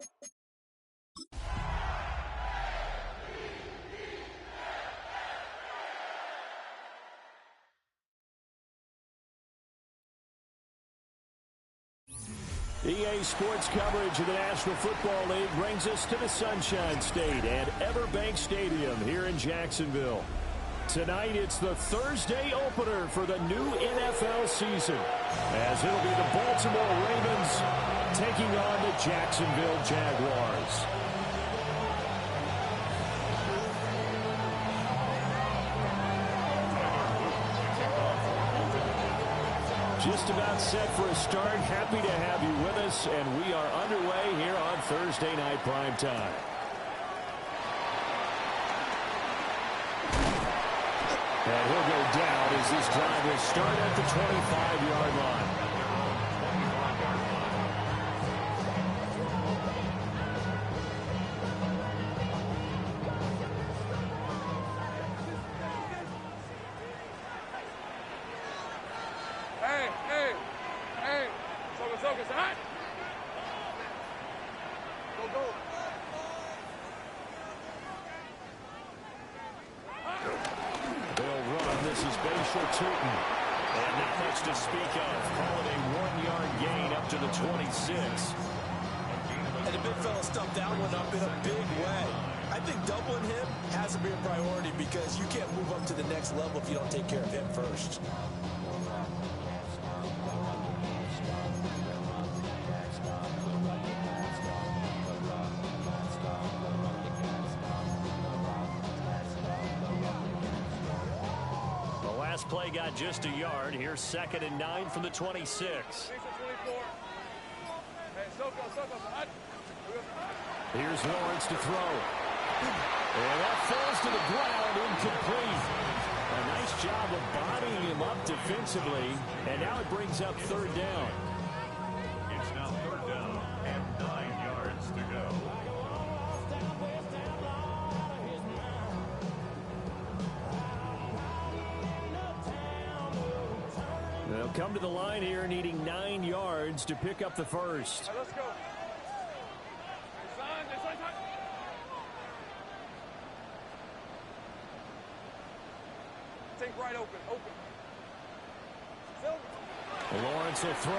EA Sports coverage of the National Football League brings us to the Sunshine State at Everbank Stadium here in Jacksonville. Tonight, it's the Thursday opener for the new NFL season, as it'll be the Baltimore Ravens taking on the Jacksonville Jaguars. Just about set for a start. Happy to have you with us, and we are underway here on Thursday Night Primetime. And he'll go down as this drive will start at the 25-yard line. And not much to speak of. Call it a 1-yard gain up to the 26. And the big fella stuffed that one up in a big way. I think doubling him has to be a priority because you can't move up to the next level if you don't take care of him first. Play got just a yard. Here's 2nd and 9 from the 26. Here's Lawrence to throw. And that falls to the ground, incomplete. A nice job of bodying him up defensively. And now it brings up 3rd down. It's now 3rd down and 9 yards to go. They'll come to the line here needing 9 yards to pick up the first. Right, let's go. Take right open. Lawrence will throw.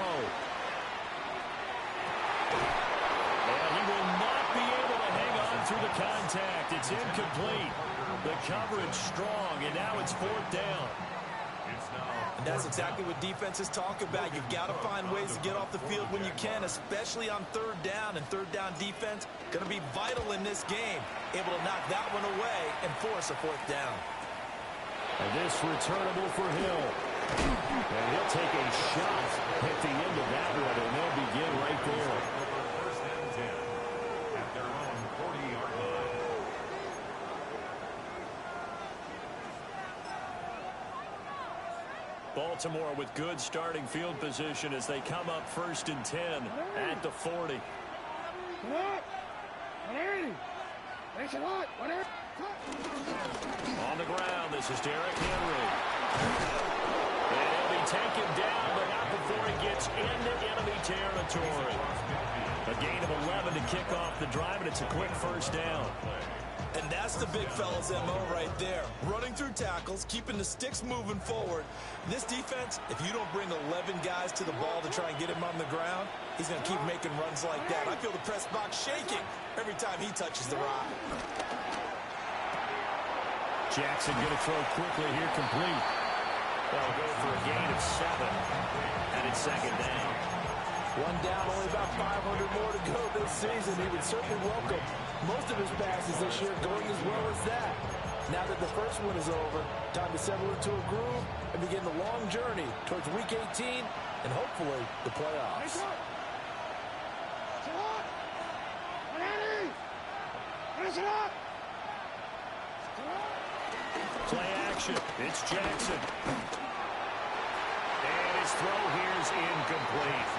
And he will not be able to hang on through the contact. It's incomplete. The coverage strong, and now it's 4th down. And that's exactly what defenses talk about. You've got to find ways to get off the field when you can, especially on 3rd down. And 3rd down defense going to be vital in this game. Able to knock that one away and force a 4th down. And this returnable for Hill. And he'll take a shot at the end of that one, and they'll begin right there. 1st and 10 at their own 40-yard line. Baltimore with good starting field position as they come up 1st and 10 at the 40. On the ground, this is Derrick Henry. And he'll be taken down, but not before he gets into enemy territory. A gain of 11 to kick off the drive, and it's a quick 1st down. And that's the big fella's MO right there. Running through tackles, keeping the sticks moving forward. This defense, if you don't bring 11 guys to the ball to try and get him on the ground, he's going to keep making runs like that. I feel the press box shaking every time he touches the rock. Jackson going to throw quickly here, complete. They'll go for a gain of 7, and it's 2nd down. One down, only about 500 more to go this season. He would certainly welcome most of his passes this year going as well as that. Now that the first one is over, time to settle into a groove and begin the long journey towards Week 18 and hopefully the playoffs. Play action. It's Jackson. And his throw here is incomplete.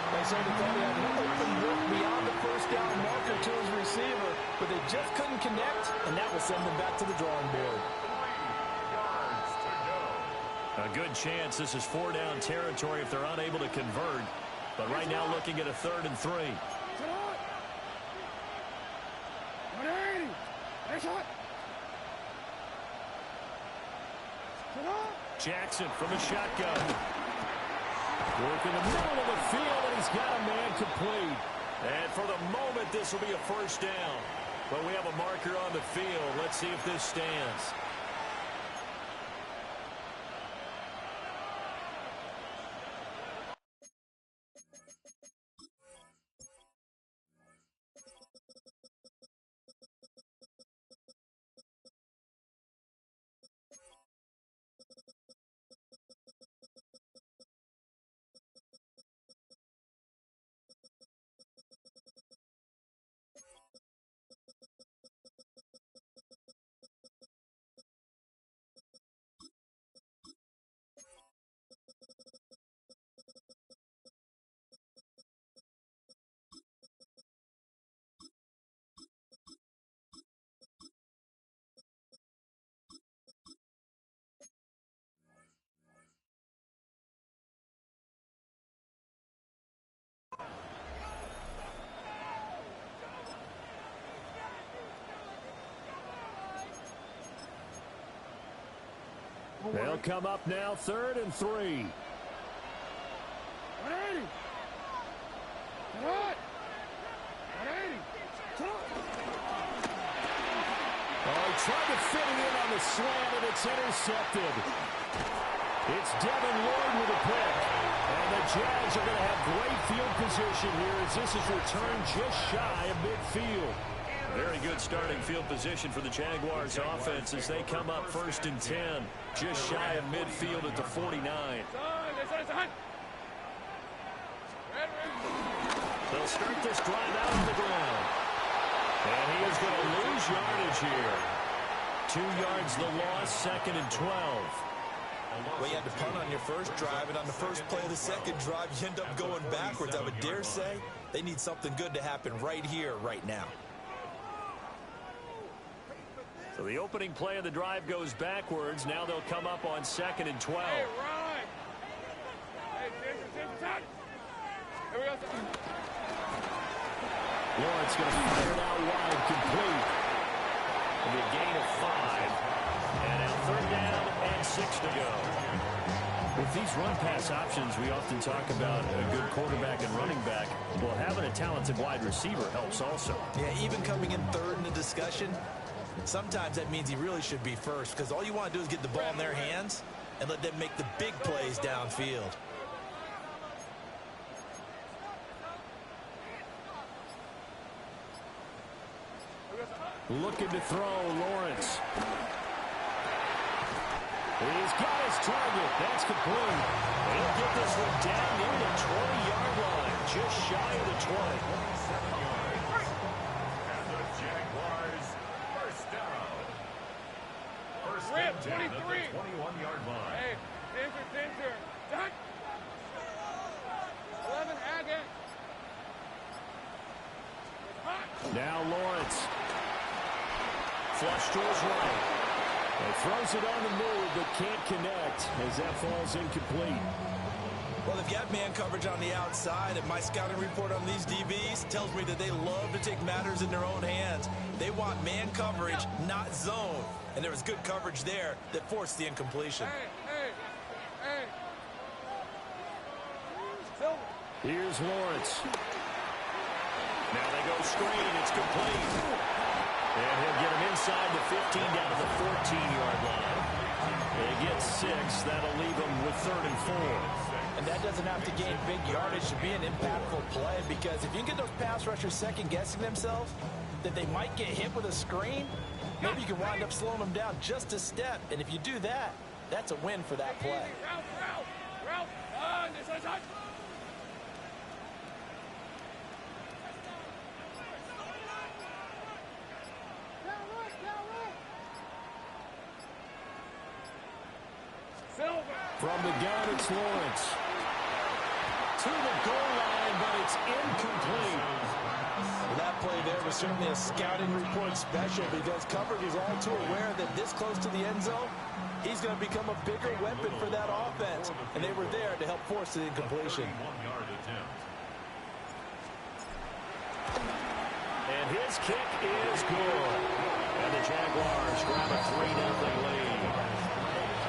They say that they had an open look beyond the 1st down marker to his receiver, but they just couldn't connect, and that will send them back to the drawing board. A good chance this is 4-down territory if they're unable to convert. But right now looking at a 3rd and 3. Jackson from a shotgun. Working the middle of the field, and he's got a man complete. And for the moment, this will be a first down. But we have a marker on the field. Let's see if this stands. They'll come up now, 3rd and 3. 180. What? 180. Oh, he tried to fit it in on the slant, and it's intercepted. It's Devin Lloyd with a pick. And the Jags are going to have great field position here as this is returned just shy of midfield. Very good starting field position for the Jaguars offense as they come up 1st and 10. Just shy of midfield at the 49. They'll start this drive out on the ground. And he is going to lose yardage here. 2 yards the loss, 2nd and 12. Well, you had to punt on your first drive, and on the first play of the second drive, you end up going backwards. I would dare say they need something good to happen right here, right now. So the opening play of the drive goes backwards. Now they'll come up on 2nd and 12. Hey, Ryan. Hey, Jason. Here we go. Lawrence going to fire it out wide, complete. It'll be a gain of 5. And now 3rd down and 6 to go. With these run-pass options, we often talk about a good quarterback and running back. Well, having a talented wide receiver helps also. Yeah, even coming in 3rd in the discussion, sometimes that means he really should be first, because all you want to do is get the ball in their hands and let them make the big plays downfield. Looking to throw, Lawrence. He's got his target. That's complete. He'll get this one down near the 20-yard line, just shy of the 20. And the Jaguars, first down. First Rip, and 10 at 23. the 21-yard line. Hey, center. Done. 11, again. Now Lawrence. Flush to his right. He throws it on the move, but can't connect as that falls incomplete. Well, they've got man coverage on the outside, and my scouting report on these DBs tells me that they love to take matters in their own hands. They want man coverage, not zone. And there was good coverage there that forced the incompletion. Hey. Silver. Here's Lawrence. Now they go screen. It's complete. And he'll get him inside the 15 down to the 14-yard line. They get 6. That'll leave them with 3rd and 4. And that doesn't have to gain big yardage to be an impactful play, because if you can get those pass rushers second-guessing themselves that they might get hit with a screen, maybe you can wind up slowing them down just a step. And if you do that, that's a win for that play. Route. This is From the gun, it's Lawrence. To the goal line, but it's incomplete. Well, that play there was certainly a scouting report special, because coverage was all too aware that this close to the end zone, he's going to become a bigger weapon for that offense. And they were there to help force the incompletion. 1-yard attempt. And his kick is good. And the Jaguars grab a 3-0 lead.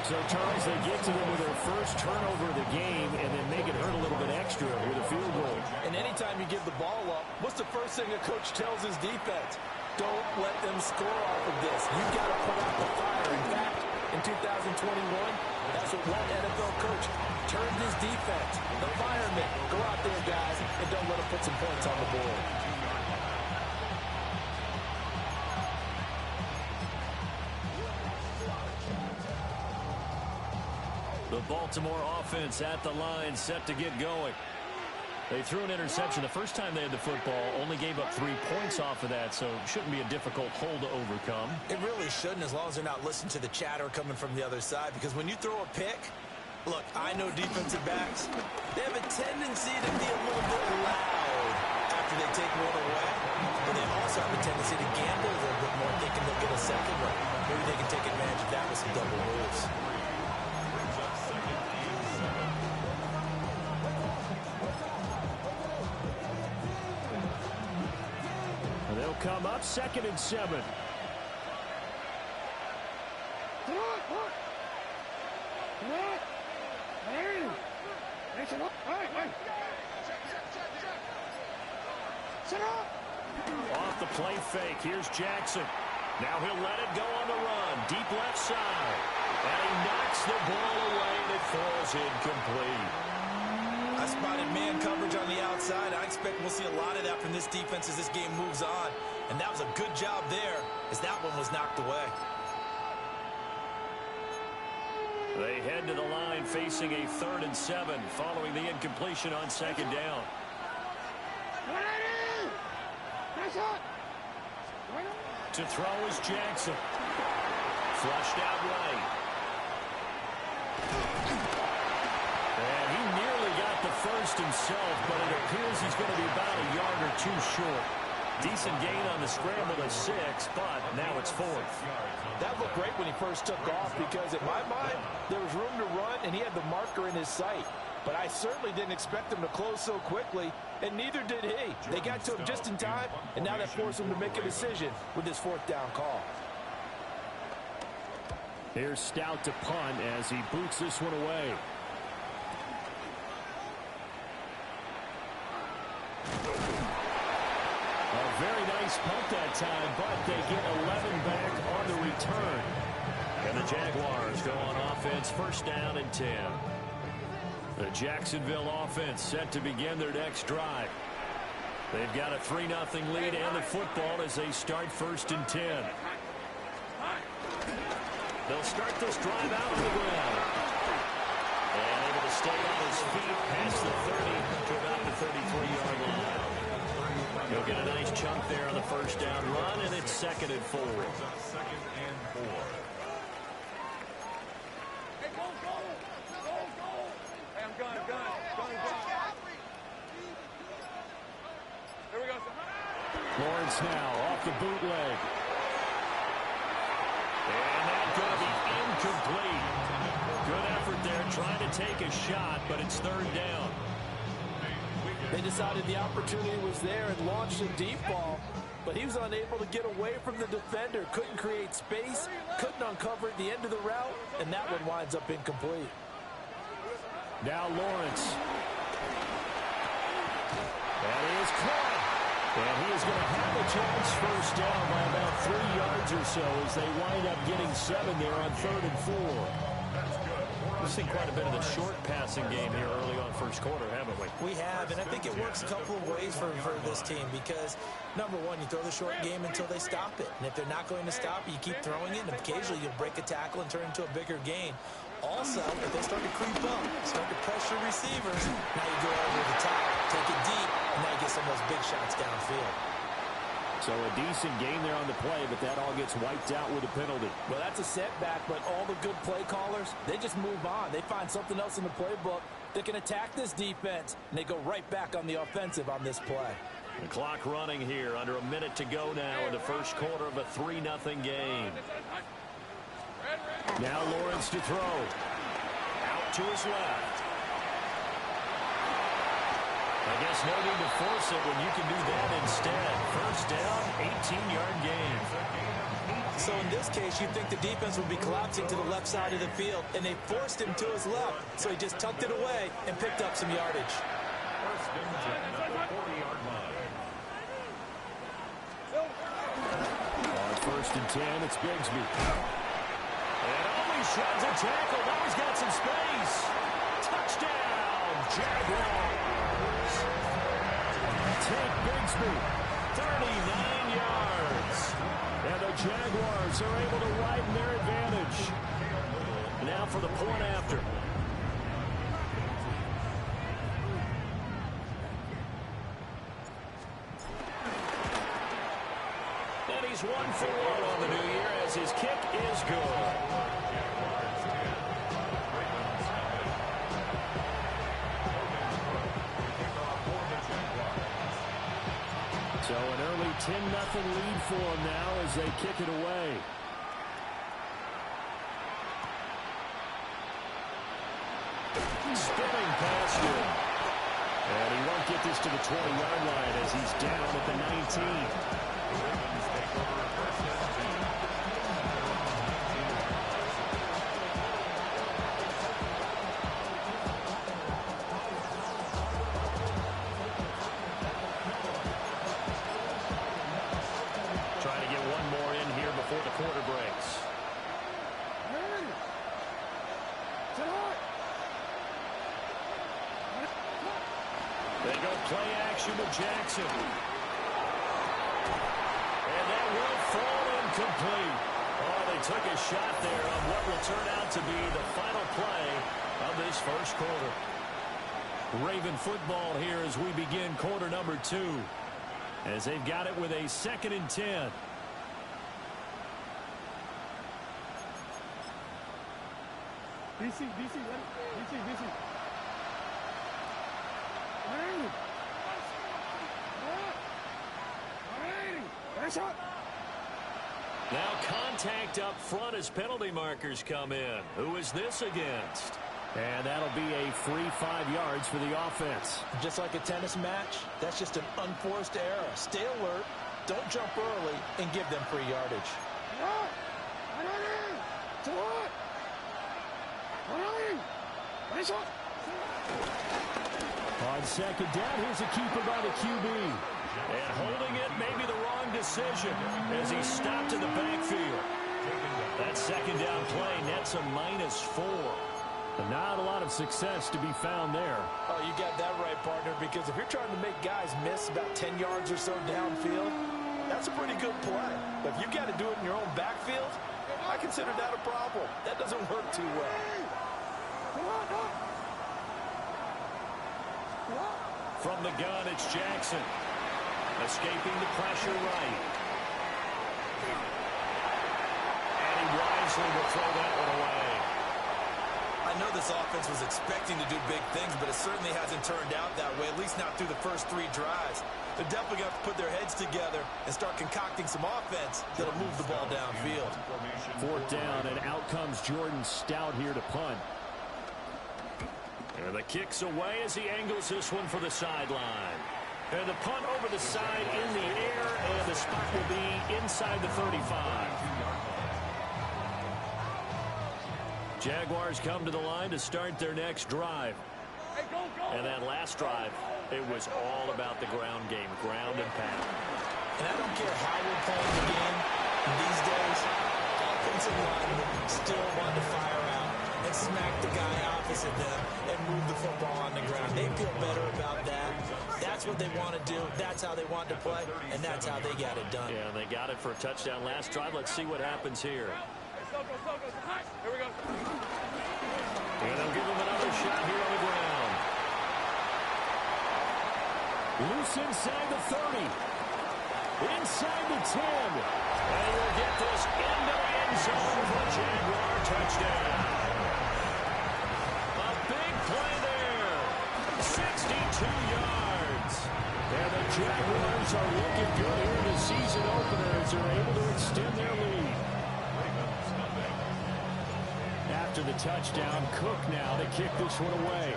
So, Charles, they get to them with their first turnover of the game and then make it hurt a little bit extra with a field goal. And anytime you give the ball up, what's the first thing a coach tells his defense? Don't let them score off of this. You've got to put out the fire. In fact, in 2021, that's what one NFL coach turned his defense. The firemen. Go out there, guys, and don't let them put some points on the board. The Baltimore offense at the line, set to get going. They threw an interception the first time they had the football, only gave up 3 points off of that, so it shouldn't be a difficult hole to overcome. It really shouldn't, as long as they're not listening to the chatter coming from the other side, because when you throw a pick, look, I know defensive backs, they have a tendency to be a little bit loud after they take one away, but they also have a tendency to gamble a little bit more, thinking they'll get a second one. Maybe they can take advantage of that with some double moves. They'll come up 2nd and 7. Off the play fake. Here's Jackson. Now he'll let it go on the run. Deep left side. And he knocks the ball away and it falls incomplete. I spotted man coverage on the outside. I expect we'll see a lot of that from this defense as this game moves on. And that was a good job there as that one was knocked away. They head to the line facing a 3rd and 7 following the incompletion on 2nd down. To throw is Jackson. Flushed out right. And he nearly got the first himself, but it appears he's going to be about a yard or 2 short. Decent gain on the scramble to 6, but now it's 4th. That looked great when he first took off because, in my mind, there was room to run, and he had the marker in his sight. But I certainly didn't expect him to close so quickly, and neither did he. They got to him just in time, and now that forced him to make a decision with his 4th down call. Here's Stout to punt as he boots this one away. A very nice punt that time, but they get 11 back on the return. And the Jaguars go on offense, 1st down and 10. The Jacksonville offense set to begin their next drive. They've got a 3-0 lead and the football as they start 1st and 10. They'll start this drive out on the ground. And able to stay on his feet past the 30 to about the 33-yard line. He'll get a nice chunk there on the 1st down run, and it's 2nd and 4. Lawrence now off the bootleg. And that's going to be incomplete. Good effort there trying to take a shot, but it's 3rd down. They decided the opportunity was there and launched a deep ball, but he was unable to get away from the defender. Couldn't create space, couldn't uncover at the end of the route, and that one winds up incomplete. Now Lawrence. That is caught. And he is going to have a chance 1st down by about 3 yards or so as they wind up getting 7 there on 3rd and 4. We've seen quite a bit of the short passing game here early on 1st quarter, haven't we? We have, and I think it works a couple of ways for this team because, number one, you throw the short game until they stop it. And if they're not going to stop it, you keep throwing it, and occasionally you'll break a tackle and turn into a bigger gain. Also, if they start to creep up, start to pressure receivers, now you go over the top, take it deep, and now you get some of those big shots downfield. So a decent gain there on the play, but that all gets wiped out with a penalty. Well, that's a setback, but all the good play callers, they just move on. They find something else in the playbook that can attack this defense, and they go right back on the offensive on this play. The clock running here, under a minute to go now in the 1st quarter of a 3-0 game. Now Lawrence to throw. Out to his left. I guess no need to force it when you can do that instead. First down, 18-yard gain. So in this case, you'd think the defense would be collapsing to the left side of the field, and they forced him to his left. So he just tucked it away and picked up some yardage. First down at the 40-yard line. On 1st and 10, it's Bigsby. And only shreds a tackle. Now he's got some space. Touchdown, Jaguars. Take Bigsby, 39 yards. And the Jaguars are able to widen their advantage. Now for the point after. And he's 1 for 1 on the new year as his kick is good. So an early 10-0 lead for them now as they kick it away. Spinning past him. And he won't get this to the 20-yard line as he's down at the 19. Trying to get one more in here before the quarter breaks. They go play action with Jackson. And that will fall incomplete. Oh, they took a shot there on what will turn out to be the final play of this first quarter. Raven football here as we begin quarter number 2. As they've got it with a 2nd and 10. DC, DC. Now contact up front as penalty markers come in. Who is this against? And that'll be a free 5 yards for the offense. Just like a tennis match, that's just an unforced error. Stay alert, don't jump early, and give them free yardage. On 2nd down, here's a keeper by the QB. And holding it may be the wrong decision as he stopped in the backfield. That 2nd down play nets a -4. But not a lot of success to be found there. Oh, you got that right, partner, because if you're trying to make guys miss about 10 yards or so downfield, that's a pretty good play. But if you got to do it in your own backfield, I consider that a problem. That doesn't work too well. From the gun, it's Jackson. Escaping the pressure right. And he wisely will throw that one away. I know this offense was expecting to do big things, but it certainly hasn't turned out that way, at least not through the first 3 drives. They're definitely going to have to put their heads together and start concocting some offense that'll move the ball downfield. 4th down, and out comes Jordan Stout here to punt. And the kick's away as he angles this one for the sideline. And the punt over the side in the air, and the spot will be inside the 35. Jaguars come to the line to start their next drive. And that last drive, it was all about the ground game, ground and pound. And I don't care how we're playing the game these days, offensive linemen still want to fire out and smack the guy opposite them and move the football on the ground. They feel better about that. That's what they want to do. That's how they want to play, and that's how they got it done. Yeah, they got it for a touchdown last drive. Let's see what happens here. Here we go. And they'll give him another shot here on the ground. Loose inside the 30. Inside the 10. And we'll get this into the end zone for a Jaguar touchdown. A big play there. 62 yards. And the Jaguars are looking good here in the season opener as they're able to extend their lead. After the touchdown, Cook now to kick this one away.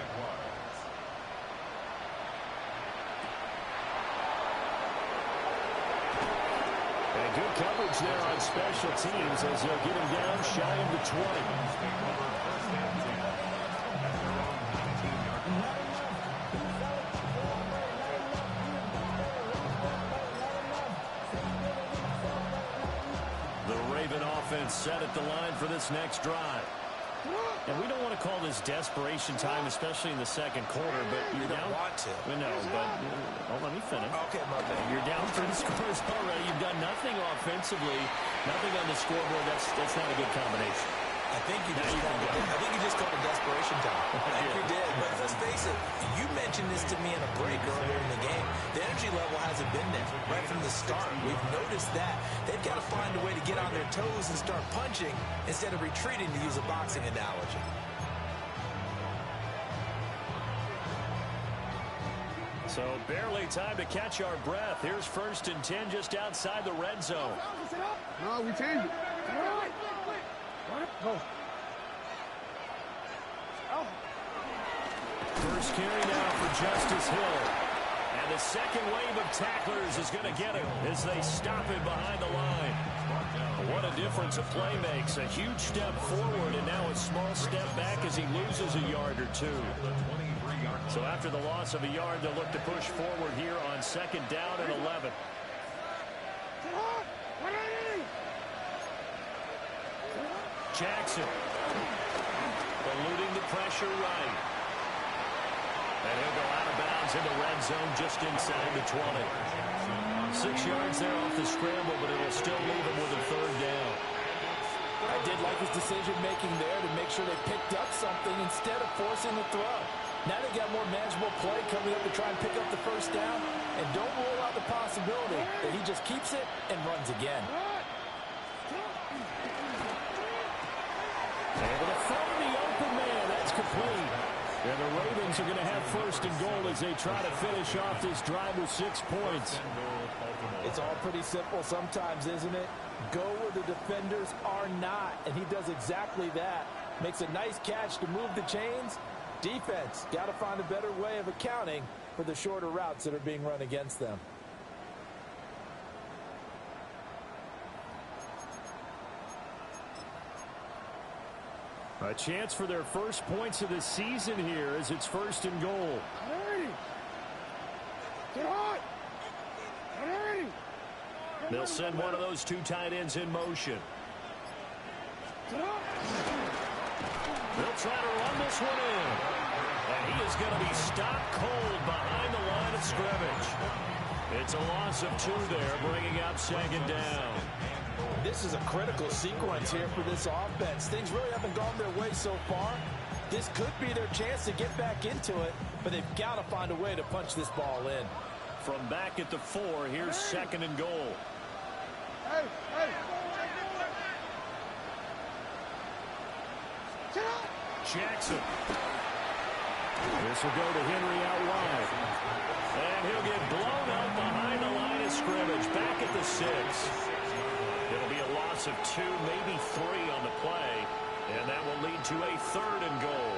And good coverage there on special teams as they'll get him down shy of the 20. Offense set at the line for this next drive. And we don't want to call this desperation time, especially in the second quarter, but you're down. Want to. We know, but let me finish. Okay, my bad. You're down 3 scores already. You've done nothing offensively, nothing on the scoreboard. That's not a good combination. I think you just called it desperation time. I think you did. But let's face it, you mentioned this to me in a break earlier in the game. The energy level hasn't been there right from the start. We've noticed that. They've got to find a way to get on their toes and start punching instead of retreating, to use a boxing analogy. So barely time to catch our breath. Here's 1st and 10 just outside the red zone. No, we change it. Go. First carry now for Justice Hill. And the second wave of tacklers is going to get him as they stop him behind the line. What a difference a play makes. A huge step forward and now a small step back as he loses a yard or two. So after the loss of a yard, they'll look to push forward here on 2nd down and 11. Jackson eluding the pressure right. And he'll go out of bounds in the red zone just inside the 20. 6 yards there off the scramble, but it'll still leave him with a 3rd down. I did like his decision-making there to make sure they picked up something instead of forcing the throw. Now they got more manageable play coming up to try and pick up the 1st down, and don't rule out the possibility that he just keeps it and runs again. Able to throw the open man. That's complete. And the Ravens are going to have 1st and goal as they try to finish off this drive with 6 points. It's all pretty simple sometimes, isn't it? Go where the defenders are not, and he does exactly that. Makes a nice catch to move the chains. Defense got to find a better way of accounting for the shorter routes that are being run against them. A chance for their first points of the season here as it's 1st and goal. They'll send one of those 2 tight ends in motion. They'll try to run this one in. And he is going to be stopped cold behind the line of scrimmage. It's a loss of 2 there, bringing up 2nd down. This is a critical sequence here for this offense. Things really haven't gone their way so far. This could be their chance to get back into it, but they've got to find a way to punch this ball in. From back at the 4, here's 2nd and goal. Jackson. This will go to Henry out wide. And he'll get blown up behind the line of scrimmage. Back at the 6. It'll be a loss of 2, maybe 3 on the play. And that will lead to a 3rd and goal.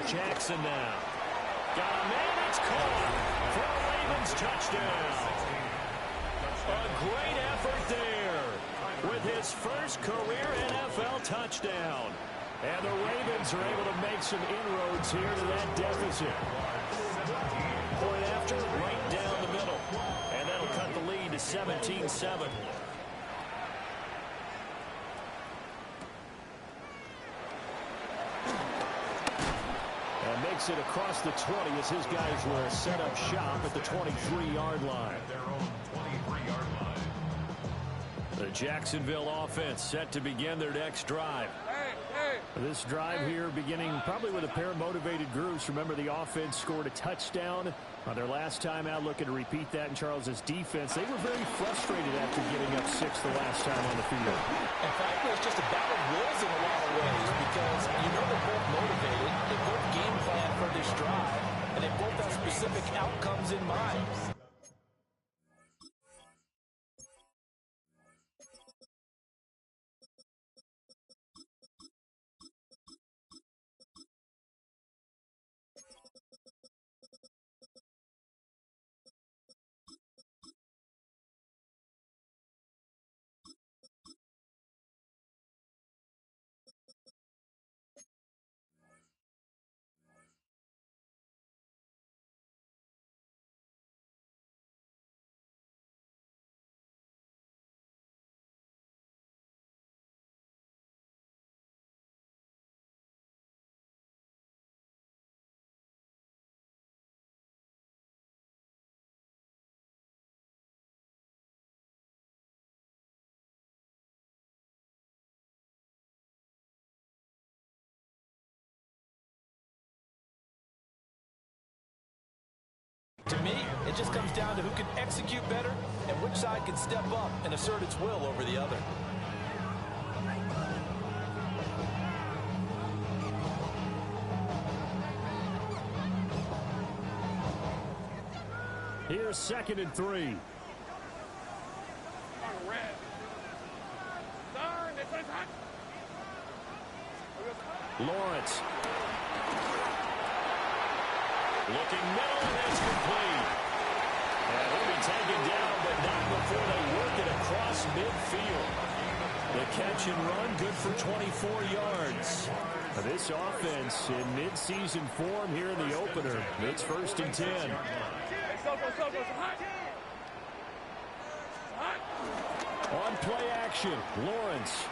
Jackson now. Got a man, it's caught for a Ravens touchdown. A great effort there with his first career NFL touchdown. And the Ravens are able to make some inroads here to that deficit. Point after, right down the middle. And that'll cut the lead to 17-7. And makes it across the 20 as his guys will set up shop at the 23-yard line. At their own 23-yard line. The Jacksonville offense set to begin their next drive. This drive here beginning probably with a pair of motivated groups. Remember, the offense scored a touchdown on their last time out. Looking to repeat that in Charles's defense. They were very frustrated after getting up 6 the last time on the field. In fact, it's just a battle of wills in a lot of ways because you know they're both motivated. They both game plan for this drive, and they both have specific outcomes in mind. To me, it just comes down to who can execute better and which side can step up and assert its will over the other. Here's 2nd and 3. Lawrence. Looking middle, and it's complete. And he'll be taken down, but not before they work it across midfield. The catch and run, good for 24 yards. This offense in mid-season form here in the opener. It's 1st and 10. On play action, Lawrence.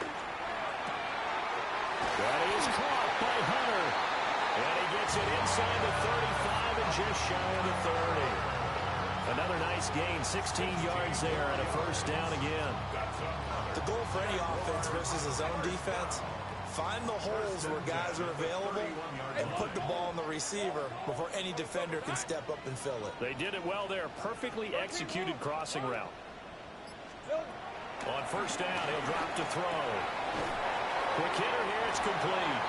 That is caught by Hunter. And he gets it inside the 35 and just shy of the 30. Another nice gain, 16 yards there and a 1st down again. The goal for any offense versus his own defense, find the holes where guys are available and put the ball on the receiver before any defender can step up and fill it. They did it well there. Perfectly executed crossing route. On 1st down, he'll drop to throw. Quick hitter here, it's complete.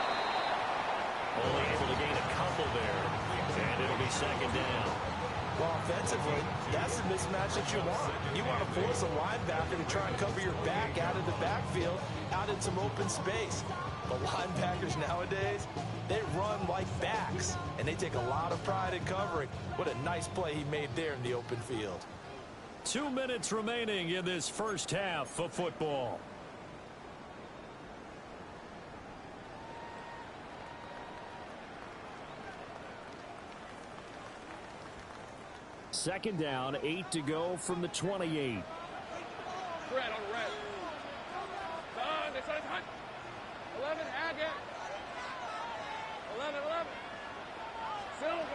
Only able to gain a couple there. And it'll be 2nd down. Well, offensively, that's the mismatch that you want. You want to force a linebacker to try and cover your back out of the backfield, out in some open space. But linebackers nowadays, they run like backs, and they take a lot of pride in covering. What a nice play he made there in the open field. 2 minutes remaining in this 1st half of football. Second down, 8 to go from the 28. Red on red. Son, this is hot. 11, Agate. 11. Silver.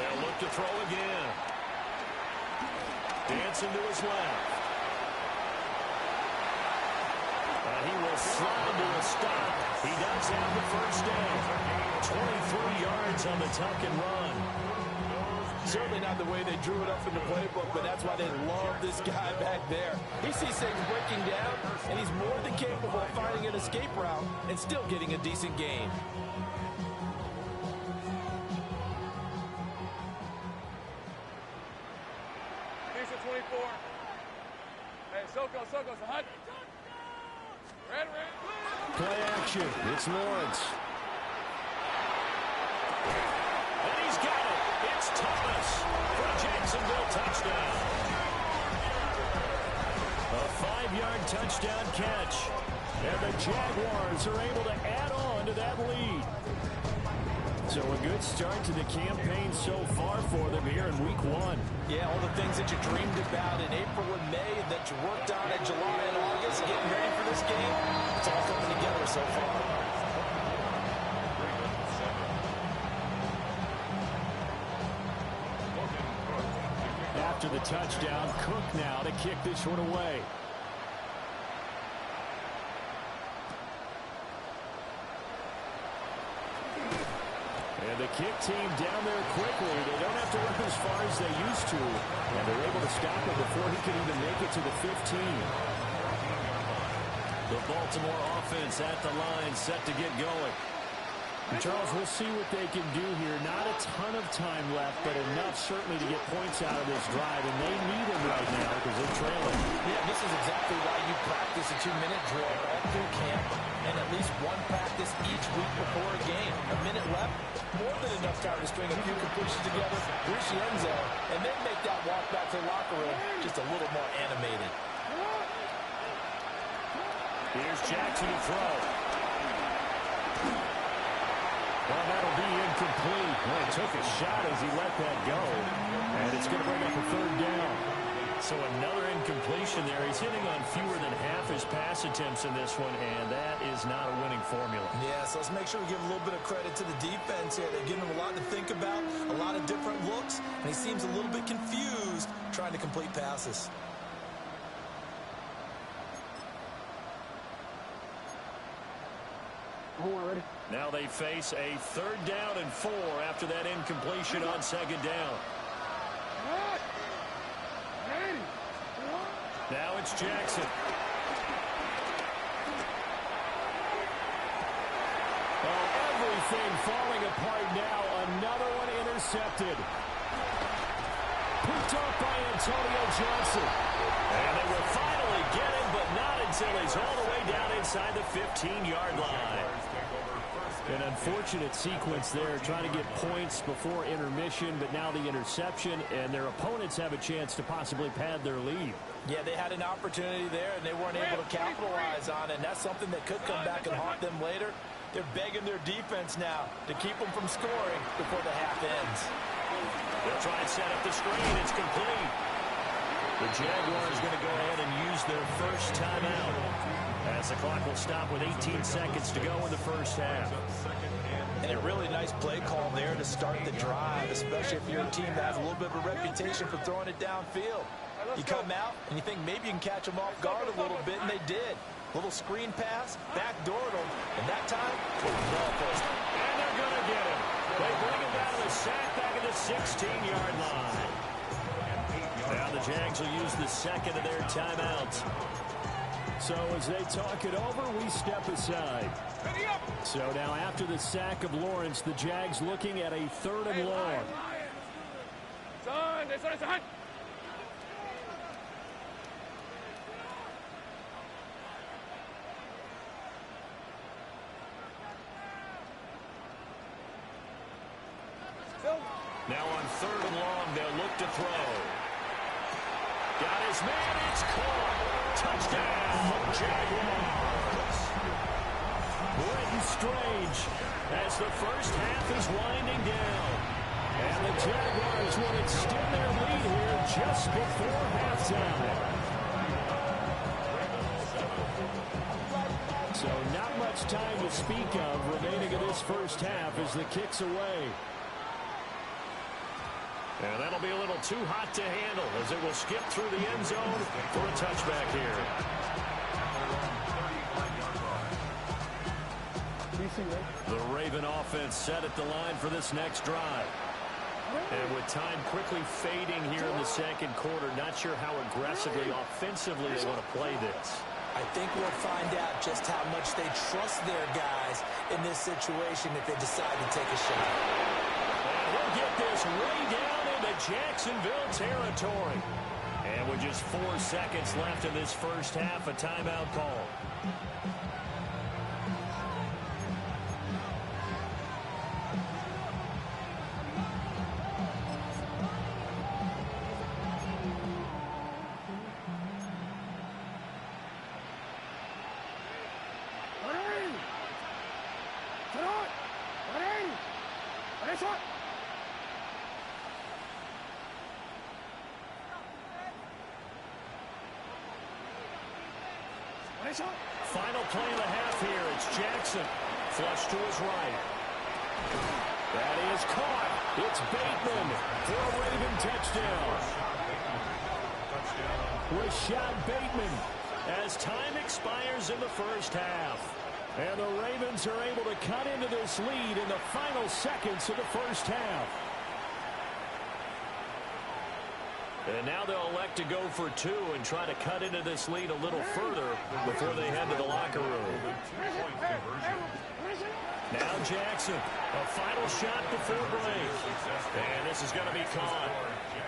They'll look to throw again. Dancing to his left. And he will slide to a stop. He does have the 1st down. 23 yards on the tuck and run. Certainly not the way they drew it up in the playbook, but that's why they love this guy back there. He sees things breaking down, and he's more than capable of finding an escape route and still getting a decent gain. Decent 24. Hey, Soko, it's a hut. Red. Play action. It's Lawrence. And he's got it. It's Thomas for a Jacksonville touchdown. A 5-yard touchdown catch. And the Jaguars are able to add on to that lead. So a good start to the campaign so far for them here in week 1. Yeah, all the things that you dreamed about in April and May that you worked on in July and August, getting ready for this game, it's all coming together so far. After the touchdown, Cook now to kick this one away. And the kick team down there quickly. They don't have to run as far as they used to. And they're able to stop him before he can even make it to the 15. The Baltimore offense at the line, set to get going. And Charles, we'll see what they can do here. Not a ton of time left, but enough certainly to get points out of this drive. And they need them right now because they're trailing. Yeah, this is exactly why you practice a 2-minute drill all through camp and at least one practice each week before a game. A minute left, more than enough time to string a few completions together, reach the end zone, and then make that walk back to the locker room just a little more animated. Here's Jackson to throw. Well, that'll be incomplete. Well, he took a shot as he let that go. And it's going to bring up a 3rd down. So another incompletion there. He's hitting on fewer than half his pass attempts in this one, and that is not a winning formula. Yeah, so let's make sure we give a little bit of credit to the defense here. They're giving him a lot to think about, a lot of different looks, and he seems a little bit confused trying to complete passes. Now they face a 3rd down and 4 after that incompletion on 2nd down. it's Jackson. Oh, everything falling apart now. Another one intercepted. Picked up by Antonio Johnson. And they will finally get him, but not until he's all the way down inside the 15-yard line. An unfortunate sequence there, trying to get points before intermission, but now the interception, and their opponents have a chance to possibly pad their lead. Yeah, they had an opportunity there, and they weren't able to capitalize on it, and that's something that could come back and haunt them later. They're begging their defense now to keep them from scoring before the half ends. They'll try and set up the screen. It's complete. The Jaguars going to go ahead and use their first timeout, as the clock will stop with 18 seconds to go in the first half. And a really nice play call there to start the drive, especially if you're a team that has a little bit of a reputation for throwing it downfield. You come out and you think maybe you can catch them off guard a little bit, and they did. Little screen pass, backdoored them, and that time, and they're going to get him. They bring him down to the sack back at the 16-yard line. Now the Jags will use the second of their timeouts. So as they talk it over, we step aside. So now after the sack of Lawrence, the Jags looking at a 3rd and long. Now on 3rd and long, they'll look to throw. Got his man, it's caught. Touchdown, Jaguars. Brenton Strange as the first half is winding down. And the Jaguars will extend their lead here just before halftime. So not much time to speak of remaining in this first half as the kick's away. And that'll be a little too hot to handle as it will skip through the end zone for a touchback here. The Raven offense set at the line for this next drive. And with time quickly fading here in the second quarter, not sure how aggressively, offensively they want to play this. I think we'll find out just how much they trust their guys in this situation if they decide to take a shot. And we'll get this way down into Jacksonville territory. And with just 4 seconds left in this first half, a timeout call. Final play of the half here. It's Jackson. Flush to his right. That is caught. It's Bateman for a Raven touchdown. Rashad Bateman as time expires in the first half. And the Ravens are able to cut into this lead in the final seconds of the first half. And now they'll elect to go for 2 and try to cut into this lead a little further before they head to the locker room. Now Jackson, a final shot before break. And this is going to be caught.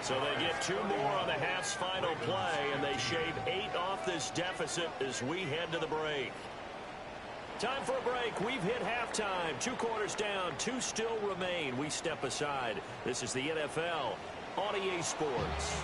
So they get 2 more on the half's final play, and they shave 8 off this deficit as we head to the break. Time for a break. We've hit halftime. 2 quarters down, 2 still remain. We step aside. This is the NFL on EA Sports.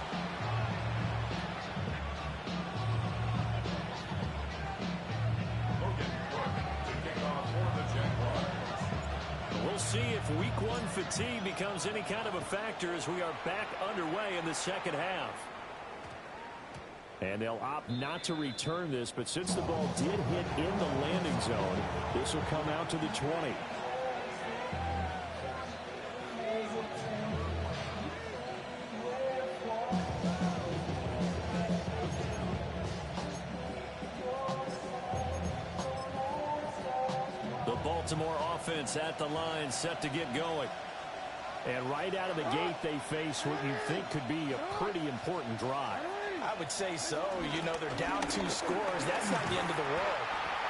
We'll see if week 1 fatigue becomes any kind of a factor as we are back underway in the second half. And they'll opt not to return this, but since the ball did hit in the landing zone, this will come out to the 20. The Baltimore offense at the line, set to get going. And right out of the gate, they face what you think could be a pretty important drive. I would say so. You know, they're down 2 scores. That's not the end of the world.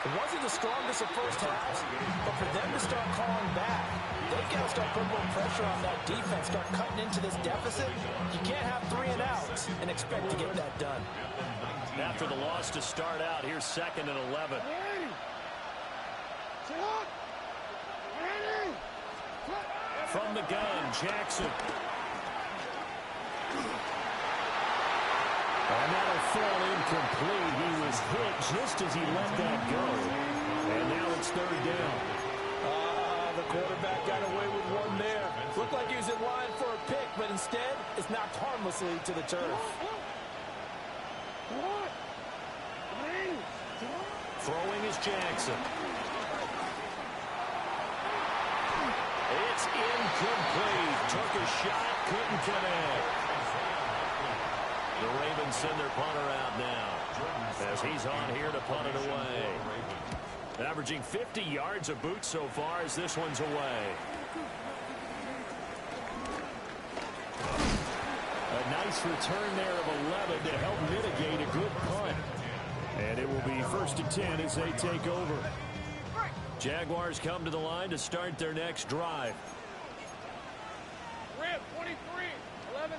It wasn't the strongest of first halves, but for them to start calling back, they've got to start putting more pressure on that defense, start cutting into this deficit. You can't have 3 and outs and expect to get that done. After the loss to start out, here's 2nd and 11. From the gun, Jackson. And that'll fall incomplete. He was hit just as he let that go. And now it's 3rd down. The quarterback got away with one there. Looked like he was in line for a pick, but instead, it's knocked harmlessly to the turf. Throwing is Jackson. It's incomplete. Took a shot, couldn't connect. The Ravens send their punter out now as he's on here to punt it away. Averaging 50 yards a boot so far as this one's away. A nice return there of 11 to help mitigate a good punt. And it will be 1st and 10 as they take over. Jaguars come to the line to start their next drive. Rip, 23, 11,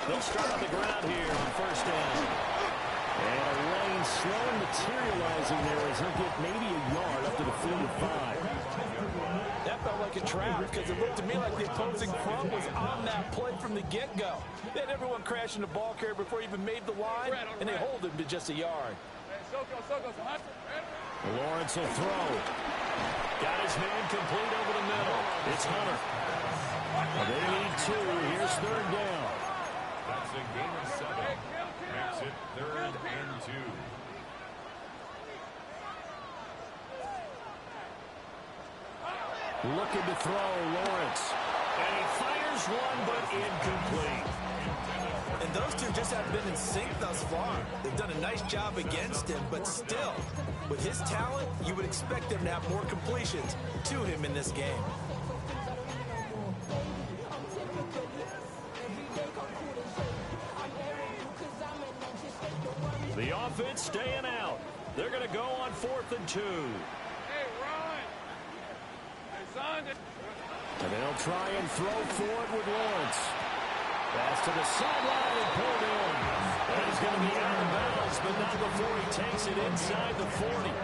They'll start on the ground here on 1st down. And a lane slow materializing there as he'll get maybe a yard up to the 45. That felt like a trap because it looked to me like the opposing front was on that play from the get-go. They had everyone crashing the ball carrier before he even made the line, and they hold him to just a yard. Lawrence will throw. Got his man complete over the middle. It's Hunter. They need 2. Here's 3rd down. That's a gain of 7. Makes it 3rd and 2. Looking to throw, Lawrence. And he fires one, but incomplete. And those two just haven't been in sync thus far. They've done a nice job against him, but still, with his talent, you would expect him to have more completions to him in this game. The offense staying out. They're going to go on 4th and 2. Hey, Ron. Hey, son. And they'll try and throw for it with Lawrence. Pass to the sideline and pulled in. And he's going to be out of bounds, but not before he takes it inside the 40.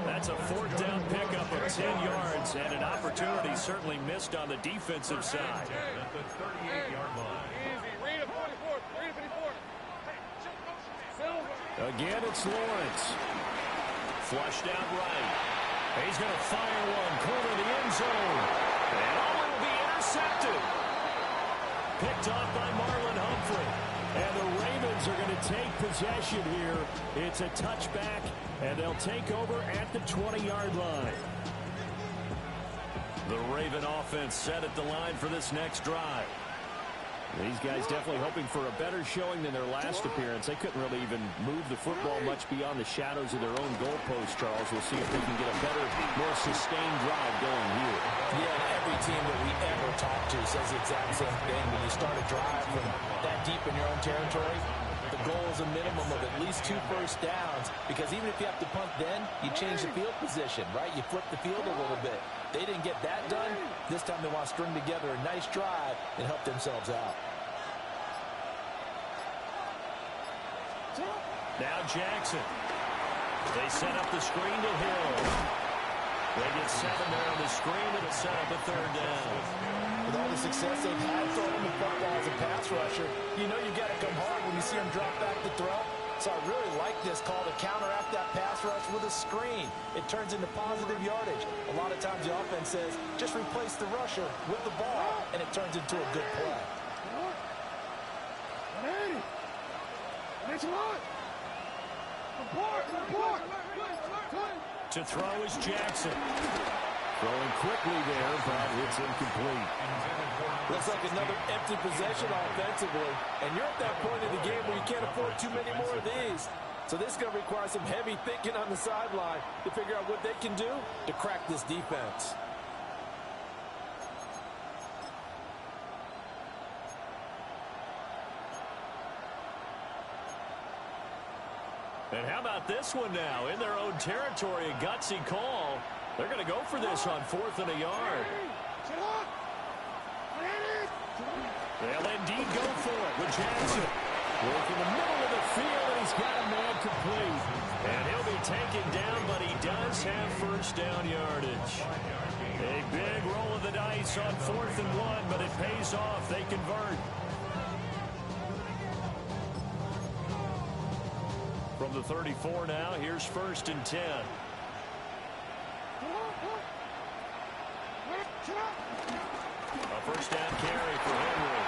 That's a 4th down pickup of 10 yards, and an opportunity certainly missed on the defensive side. At the 38-yard line. Easy. Read it 44. Read it 54. Silver. Again, it's Lawrence. Flushed out right. He's going to fire one, corner the end zone. And it'll be intercepted. Picked off by Marlon Humphrey. And the Ravens are going to take possession here. It's a touchback, and they'll take over at the 20-yard line. The Raven offense set at the line for this next drive. These guys definitely hoping for a better showing than their last appearance. They couldn't really even move the football much beyond the shadows of their own goalpost, Charles. We'll see if they can get a better, more sustained drive going here. Yeah, every team that we ever talk to says the exact same thing. When you start a drive from that deep in your own territory, the goal is a minimum of at least 2 first downs, because even if you have to punt then, you change the field position, right? You flip the field a little bit. They didn't get that done. This time they want to string together a nice drive and help themselves out. Now Jackson. They set up the screen to Hill. They get 7 there on the screen. It'll set up a 3rd down. With all the success they've had throwing the football as a pass rusher, you know you've got to come hard when you see them drop back to throw. So I really like this call to counteract that pass rush with a screen. It turns into positive yardage. A lot of times the offense says, just replace the rusher with the ball, and it turns into a good play. To throw is Jackson. Throwing quickly there, but it's incomplete. Looks like another empty possession offensively. And you're at that point in the game where you can't afford too many more of these. So this is going to require some heavy thinking on the sideline to figure out what they can do to crack this defense. And how about this one now? In their own territory, a gutsy call. They're going to go for this on 4th and a yard. They'll indeed go for it with Jackson. Working the middle of the field, and he's got a man complete. And he'll be taken down, but he does have first down yardage. A big roll of the dice on 4th and 1, but it pays off. They convert. From the 34 now, here's 1st and 10. A first down carry for Henry.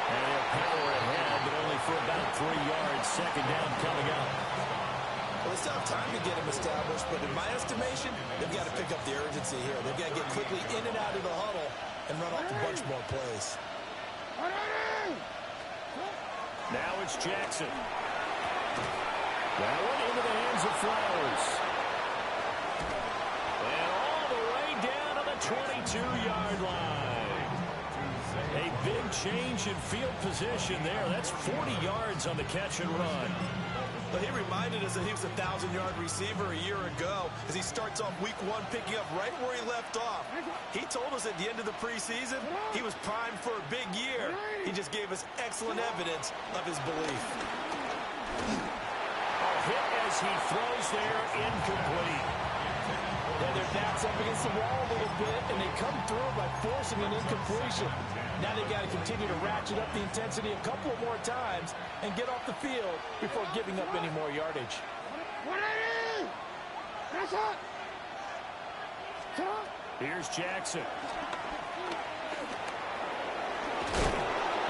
And he'll power ahead, but only for about 3 yards. Second down coming up. Well, they still have time to get him established, but in my estimation, they've got to pick up the urgency here. They've got to get quickly in and out of the huddle and run off a bunch more plays. Now it's Jackson. That one into the hands of Flowers. And all the way down to the 22-yard line. A big change in field position there. That's 40 yards on the catch and run. But he reminded us that he was a 1,000-yard receiver a year ago as he starts off week 1 picking up right where he left off. He told us at the end of the preseason he was primed for a big year. He just gave us excellent evidence of his belief. A hit as he throws there, incomplete. Yeah, their backs up against the wall a little bit, and they come through by forcing an incompletion. Now they've got to continue to ratchet up the intensity a couple of more times and get off the field before giving up any more yardage. Here's Jackson.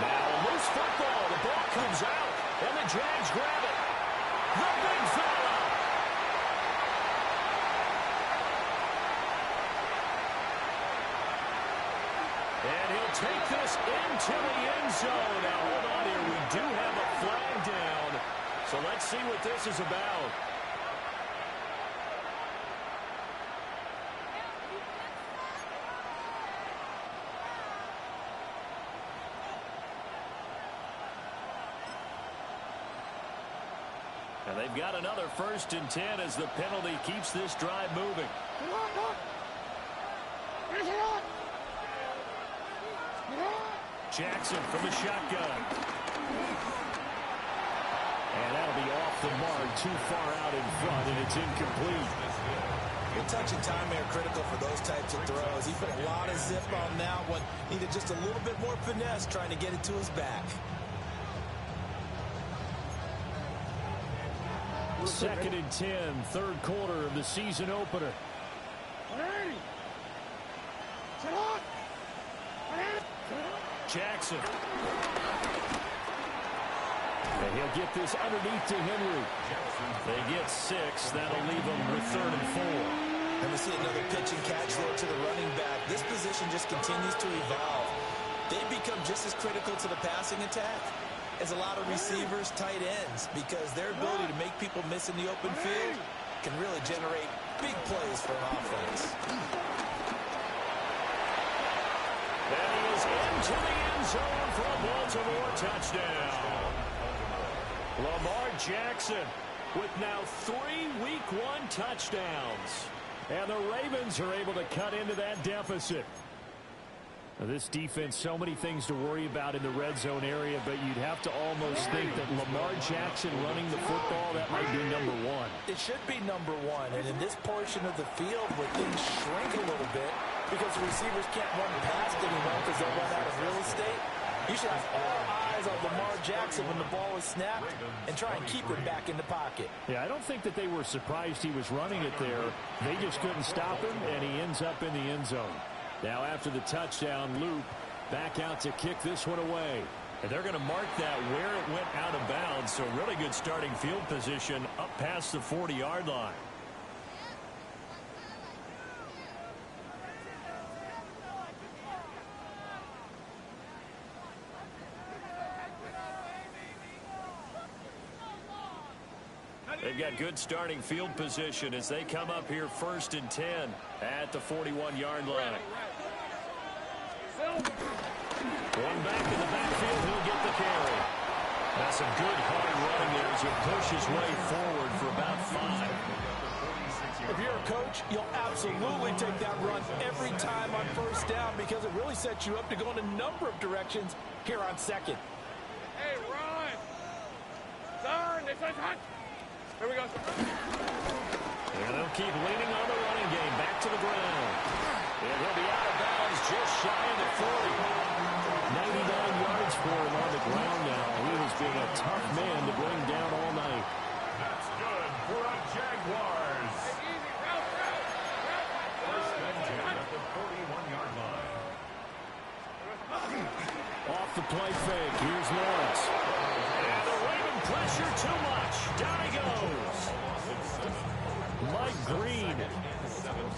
Now a loose football. The ball comes out, and the Jags grab it. The big fella. And he'll take this into the end zone. Now, hold on here. We do have a flag down. So let's see what this is about. And they've got another 1st and 10 as the penalty keeps this drive moving. Jackson from the shotgun. And that'll be off the mark, too far out in front, and it's incomplete. Good touch and time there critical for those types of throws. He put a lot of zip on that one. Needed just a little bit more finesse trying to get it to his back. 2nd and 10, 3rd quarter of the season opener. Jackson. And he'll get this underneath to Henry. They get 6. That'll leave them with 3rd and 4. And we see another pitch and catch there to the running back. This position just continues to evolve. They become just as critical to the passing attack as a lot of receivers, tight ends, because their ability to make people miss in the open field can really generate big plays for an offense. And he is into the end zone for a Baltimore touchdown. Lamar Jackson with now 3 Week 1 touchdowns. And the Ravens are able to cut into that deficit. Now, this defense, so many things to worry about in the red zone area, but you'd have to almost think that Lamar Jackson running the football, that might be number 1. It should be number 1, and in this portion of the field where things shrink a little bit because the receivers can't run past anymore because they'll run out of real estate, you should have all eyes on Lamar Jackson when the ball is snapped and try and keep him back in the pocket. Yeah, I don't think that they were surprised he was running it there. They just couldn't stop him, and he ends up in the end zone. Now after the touchdown, Loop back out to kick this one away. And they're going to mark that where it went out of bounds. So really good starting field position up past the 40-yard line. They've got good starting field position as they come up here 1st and 10 at the 41-yard line. One back in the backfield, he'll get the carry. That's some good hard running there as he pushes his way forward for about coach, you'll absolutely take that run every time on first down because it really sets you up to go in a number of directions here on second. Hey, run! Turn! This is hot! Here we go. And they'll keep leaning on the running game. Back to the ground. And he'll be out of bounds just shy of the 40. 99 yards for him on the ground now. He has been a tough man to bring down all night. That's good for a Jaguars. Hey, easy. Route. First and 10 at the 41-yard line. Off the play fake. Here's Lawrence. And the Raven pressure too much. Down he goes. Mike Green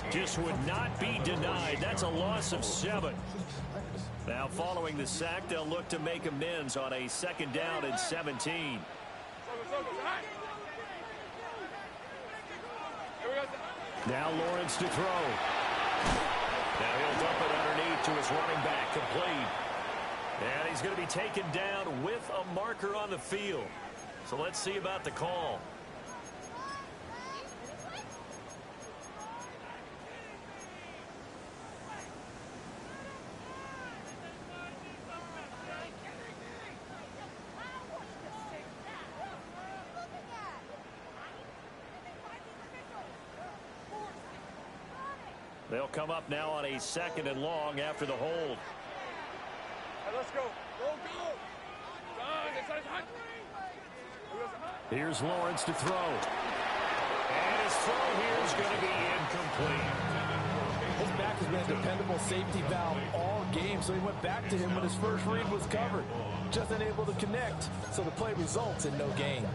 just would not be denied. That's a loss of 7. Now following the sack, they'll look to make amends on a second down and 17. Here we go. Now Lawrence to throw. Now he'll dump it underneath to his running back, complete. And he's going to be taken down with a marker on the field. So let's see about the call. They'll come up now on a second and long after the hold. Hey, let's go. Go. Turn. This is hot. Here's Lawrence to throw. And his throw here is going to be incomplete. His back has been a dependable safety valve all game, so he went back to him when his first read was covered. Just unable to connect, so the play results in no gain.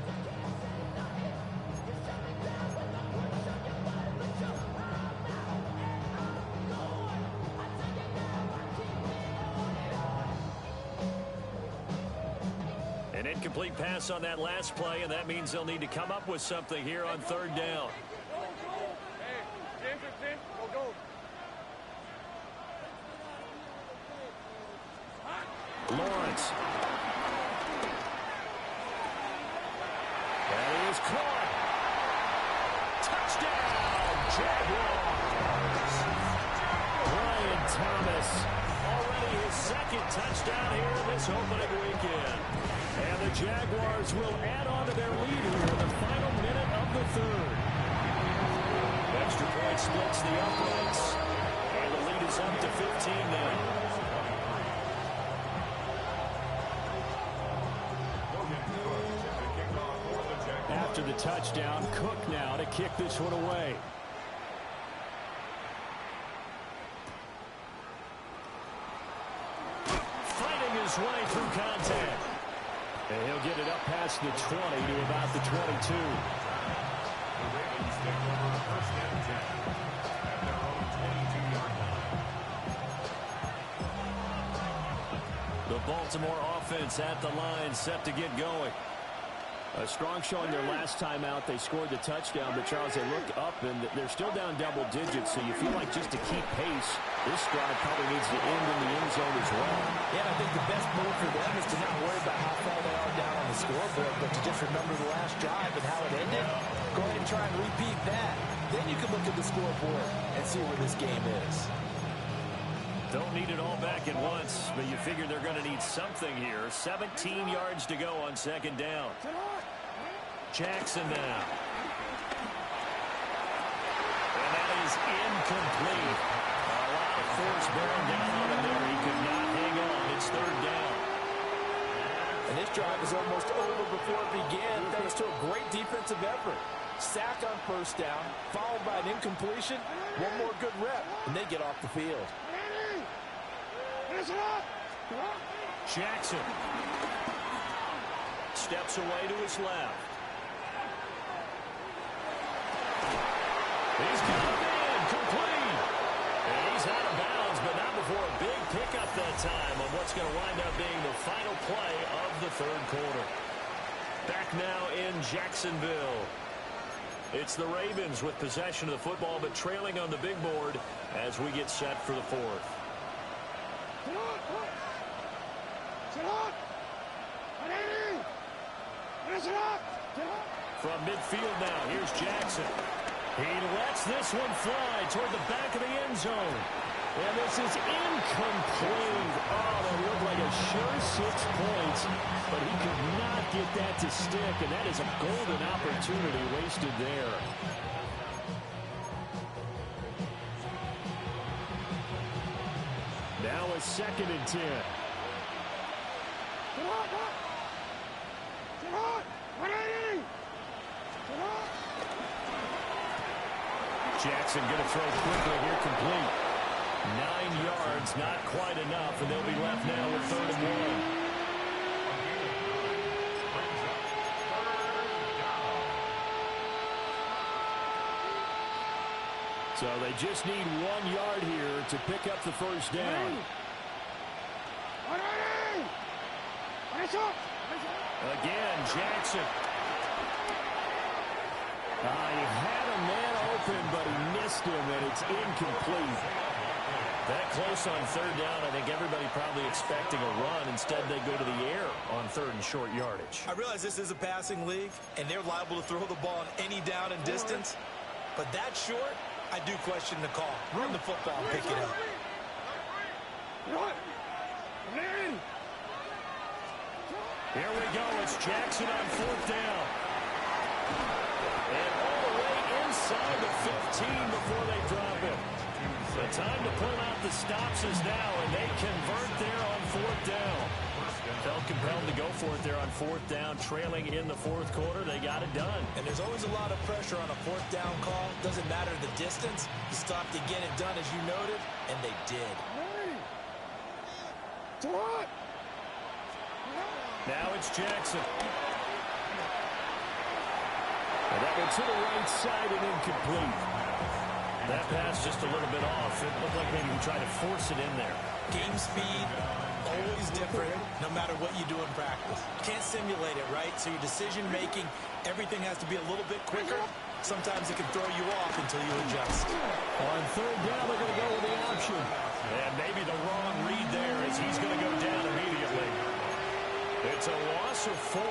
An incomplete pass on that last play, and that means they'll need to come up with something here on third down. Hey, 10, go. Lawrence. And he is caught. Touchdown, Jaguars. Brian Thomas. Already his second touchdown here this opening weekend. And the Jaguars will add on to their lead here in the final minute of the third. Extra point splits the uprights. And the lead is up to 15 now. After the touchdown, Cook now to kick this one away. Fighting his way through contact. And he'll get it up past the 20 to about the 22. The Ravens take over first and 10 at their own 22-yard line. The Baltimore offense at the line, set to get going. A strong showing their last time out. They scored the touchdown, but Charles, they looked up, and they're still down double digits, so you feel like just to keep pace, this drive probably needs to end in the end zone as well. Yeah, I think the best move for them is to not worry about how far they are down on the scoreboard, but to just remember the last drive and how it ended. Go ahead and try and repeat that. Then you can look at the scoreboard and see where this game is. Don't need it all back at once, but you figure they're going to need something here. 17 yards to go on second down. Jackson now. And that is incomplete. A lot of force bearing down on him there. He could not hang on. It's third down. And this drive is almost over before it began, thanks to a great defensive effort. Sack on first down, followed by an incompletion. One more good rep, and they get off the field. Jackson steps away to his left. He's got a man complete. And he's out of bounds, but not before a big pickup that time on what's going to wind up being the final play of the third quarter. Back now in Jacksonville. It's the Ravens with possession of the football, but trailing on the big board as we get set for the fourth. From midfield now, here's Jackson. He lets this one fly toward the back of the end zone. And this is incomplete. Oh, that looked like a sure 6 points, but he could not get that to stick, and that is a golden opportunity wasted there. Now a 2nd and 10. Jackson going to throw quickly here, complete. 9 yards, not quite enough, and they'll be left now with 3rd and 1. So they just need 1 yard here to pick up the first down. Again, Jackson. He had a man open, but he missed him, and it's incomplete. That close on 3rd down, I think everybody probably expecting a run. Instead, they go to the air on 3rd and short yardage. I realize this is a passing league, and they're liable to throw the ball on any down and distance. But that short, I do question the call. Run the football and pick it up. Here we go. It's Jackson on 4th down. And all the way inside the 15 before they drop it. The time to pull out the stops is now, and they convert there on 4th down. Felt compelled to go for it there on 4th down, trailing in the 4th quarter. They got it done. And there's always a lot of pressure on a 4th down call. Doesn't matter the distance. You stop to get it done, as you noted, and they did. Now it's Jackson. And that one to the right side and incomplete. That pass just a little bit off. It looked like maybe he tried to force it in there. Game speed, always different, no matter what you do in practice. You can't simulate it, right? So your decision-making, everything has to be a little bit quicker. Sometimes it can throw you off until you adjust. On 3rd down, they're going to go with the option. And maybe the wrong read there as he's going to go down immediately. It's a loss of 4.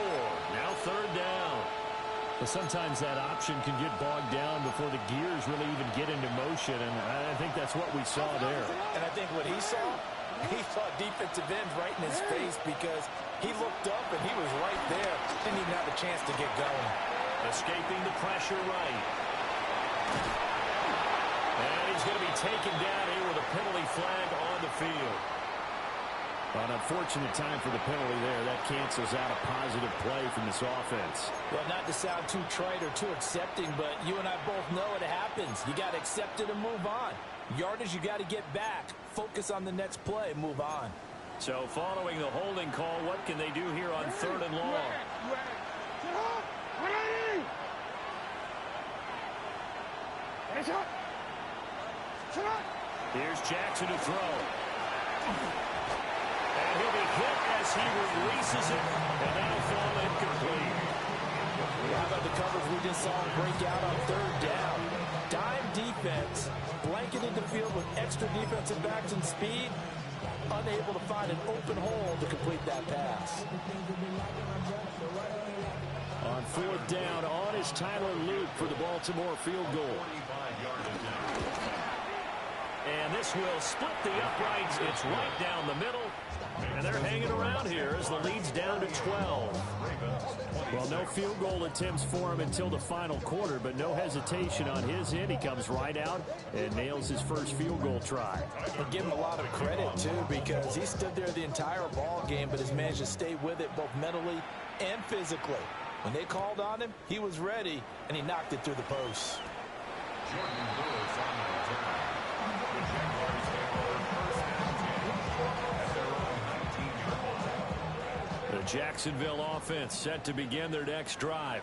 Now 3rd down. But sometimes that option can get bogged down before the gears really even get into motion, and I think that's what we saw there. And I think what he saw defensive end right in his face because he looked up and he was right there. Didn't even have a chance to get going. Escaping the pressure right. And he's going to be taken down here with a penalty flag on the field. An unfortunate time for the penalty there. That cancels out a positive play from this offense. Well, not to sound too trite or too accepting, but you and I both know it happens. You got to accept it and move on. Yardage, you got to get back. Focus on the next play and move on. So following the holding call, what can they do here on 3rd and long? Here's Jackson to throw. And he'll be hit as he releases it, and that'll fall incomplete. How about the coverage we just saw break out on 3rd down? Dime defense, blanketed the field with extra defensive backs and speed, unable to find an open hole to complete that pass. On 4th down, on is Tyler Luke for the Baltimore field goal. And this will split the uprights. It's right down the middle. And they're hanging around here as the lead's down to 12. Well, no field goal attempts for him until the final quarter, but no hesitation on his end. He comes right out and nails his first field goal try. And give him a lot of credit, too, because he stood there the entire ball game, but has managed to stay with it both mentally and physically. When they called on him, he was ready, and he knocked it through the post. Jordan Lewis on the return. The Jaguars take over 1st and 10 at their own 19-yard line. The Jacksonville offense set to begin their next drive.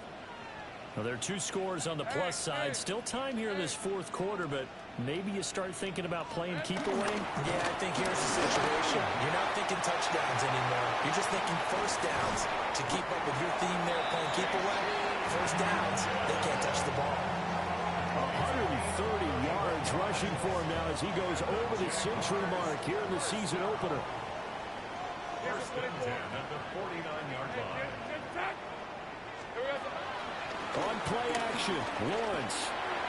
Well, there are 2 scores on the plus side. Still time here in this 4th quarter, but maybe you start thinking about playing keep away? Yeah, I think here's the situation. You're not thinking touchdowns anymore. You're just thinking first downs. To keep up with your theme there, playing keep away, first downs, they can't touch the ball. 130 yards rushing for him now as he goes over the century mark here in the season opener. 1st and 10 at the 49-yard line. On play action, Lawrence.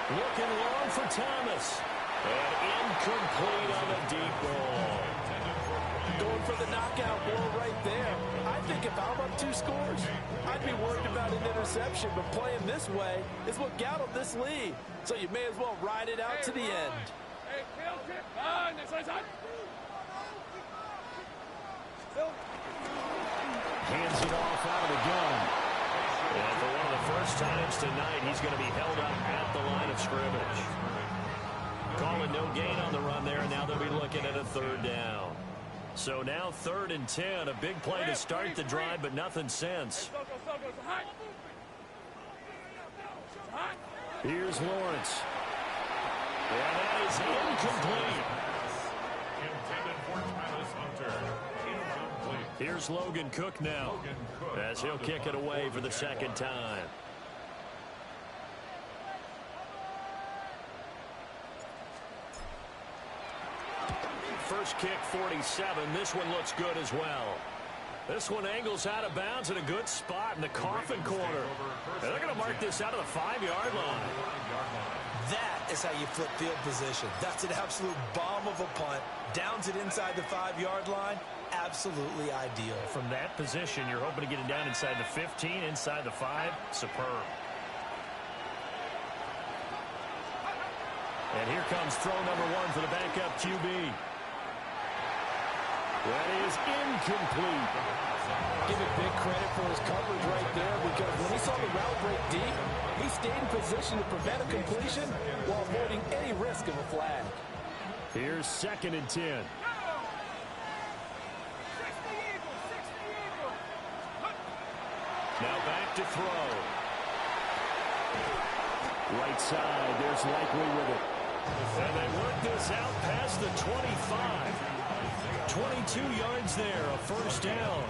Looking long for Thomas. And incomplete on the deep ball. Going for the knockout blow right there. I think if I'm up 2 scores, I'd be worried about an interception. But playing this way is what got him this lead. So you may as well ride it out to the end. Hey, Phil, tip. Next side. Phil. Hands it off out of the gun. And for one of the first times tonight, he's going to be held up at the line of scrimmage. Calling no gain on the run there, and now they'll be looking at a 3rd down. So now 3rd and 10, a big play to start the drive, but nothing since. Here's Lawrence. And that is incomplete. Intended for Travis Hunter. Incomplete. Here's Logan Cook now, as he'll kick it away for the 2nd time. First kick, 47. This one looks good as well. This one angles out of bounds in a good spot in the coffin corner. And they're going to mark this out of the 5-yard line. That is how you flip field position. That's an absolute bomb of a punt. Downs it inside the 5-yard line. Absolutely ideal. From that position, you're hoping to get it down inside the 15, inside the 5. Superb. And here comes throw number 1 for the backup QB. That is incomplete. Give it big credit for his coverage right there, because when he saw the route break deep, he stayed in position to prevent a completion while avoiding any risk of a flag. Here's 2nd and 10. Now back to throw. Right side, there's Likely with it. And they work this out past the 25. 22 yards there, a 1st down.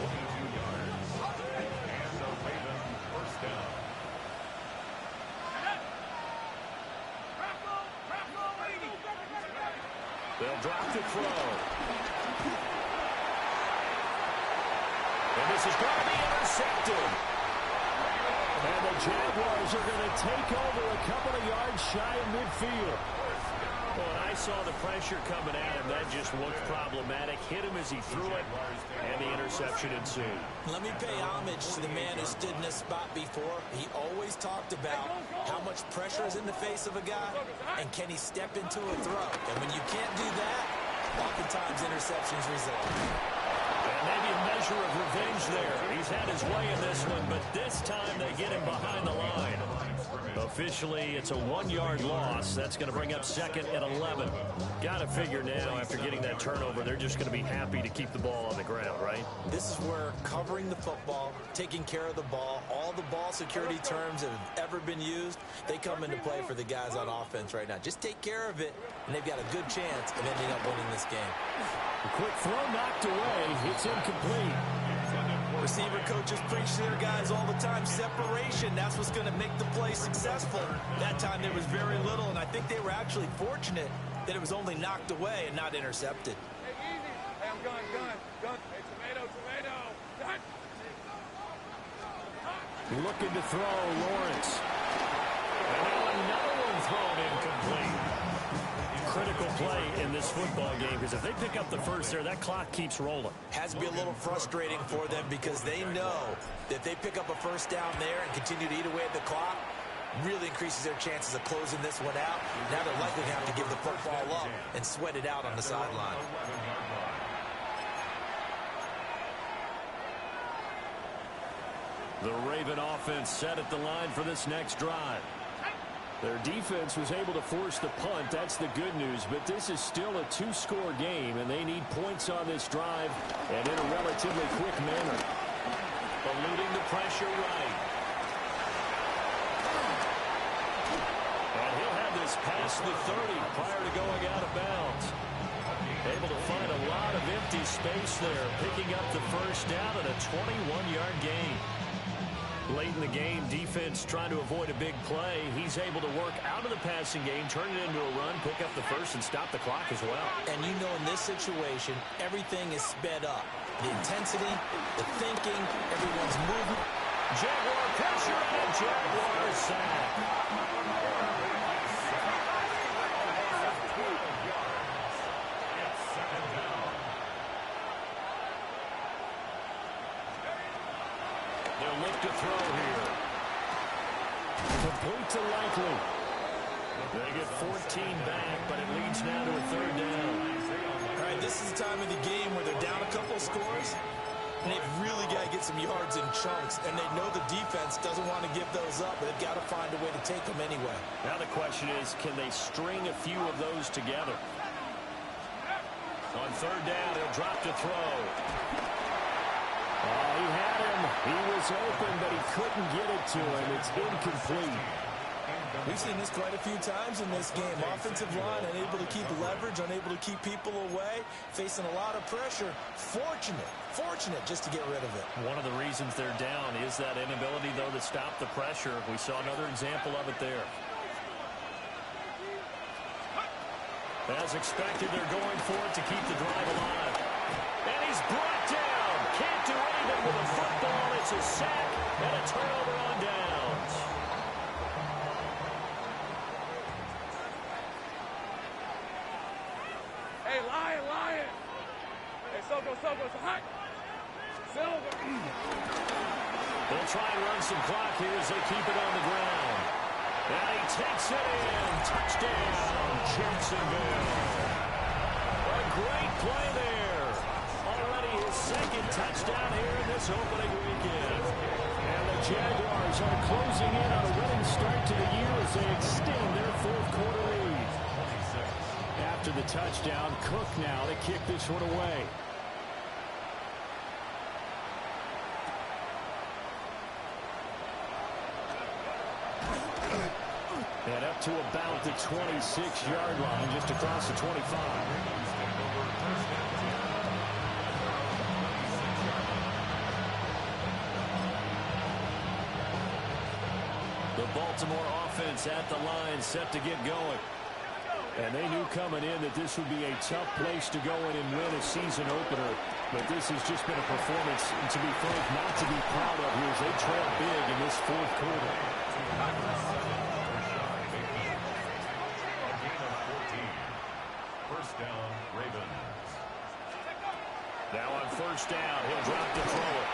They'll drop the throw. And this is going to be intercepted. And the Jaguars are going to take over a couple of yards shy of midfield. Well, and I saw the pressure coming at him. That just looked problematic. Hit him as he threw it, and the interception ensued. Let me pay homage to the man who stood in this spot before. He always talked about how much pressure is in the face of a guy, and can he step into a throw. And when you can't do that, oftentimes interceptions result. And maybe a measure of revenge there. He's had his way in this one, but this time they get him behind the line. Officially, it's a 1-yard loss. That's going to bring up 2nd and 11. Got to figure now, after getting that turnover, they're just going to be happy to keep the ball on the ground, right? This is where covering the football, taking care of the ball, all the ball security terms that have ever been used, they come into play for the guys on offense right now. Just take care of it, and they've got a good chance of ending up winning this game. A quick throw knocked away. It's incomplete. Receiver coaches preach to their guys all the time. Separation, that's what's going to make the play successful. That time there was very little, and I think they were actually fortunate that it was only knocked away and not intercepted. Hey, easy. Hey, I'm gun. Hey, tomato. Done. Looking to throw, Lawrence. And now another one thrown incomplete. Critical play in this football game, because if they pick up the first there, that clock keeps rolling. Has to be a little frustrating for them, because they know that if they pick up a 1st down there and continue to eat away at the clock, really increases their chances of closing this one out. Now they're likely to have to give the football up and sweat it out on the sideline. The Raven offense set at the line for this next drive. Their defense was able to force the punt. That's the good news. But this is still a 2-score game, and they need points on this drive and in a relatively quick manner. Eluding the pressure right. And he'll have this past the 30 prior to going out of bounds. Able to find a lot of empty space there, picking up the 1st down and a 21-yard gain. Late in the game, defense trying to avoid a big play. He's able to work out of the passing game, turn it into a run, pick up the 1st, and stop the clock as well. And you know, in this situation, everything is sped up. The intensity, the thinking, everyone's movement. Jaguar pressure and a Jaguar sack. to Likely. They get 14 back, but it leads now to a third down. All right, this is the time of the game where they're down a couple of scores, and they've really got to get some yards in chunks, and they know the defense doesn't want to give those up, but they've got to find a way to take them anyway. Now the question is, can they string a few of those together? On third down, he'll drop to throw. Oh, he had him. He was open, but he couldn't get it to him. It's incomplete. We've seen this quite a few times in this game. Offensive line unable to keep leverage, unable to keep people away, facing a lot of pressure. Fortunate just to get rid of it. One of the reasons they're down is that inability, though, to stop the pressure. We saw another example of it there. As expected, they're going for it to keep the drive alive. And he's brought down. Can't do anything with a football. It's a sack and a turnover on downs. Hey, Lion. Hey, Soko, it's hot. Silver. They'll try and run some clock here as they keep it on the ground. And he takes it in. Touchdown, Jacksonville. A great play there. Already his second touchdown here in this opening weekend. And the Jaguars are closing in on a winning start to the year as they extend their fourth quarter lead. After the touchdown, Cook now to kick this one away. And up to about the 26-yard line, just across the 25. The Baltimore offense at the line, set to get going. And they knew coming in that this would be a tough place to go in and win a season opener. But this has just been a performance, to be frank, not to be proud of here as they trail big in this fourth quarter. First down, Ravens. Now on first down, he'll drop to throw it.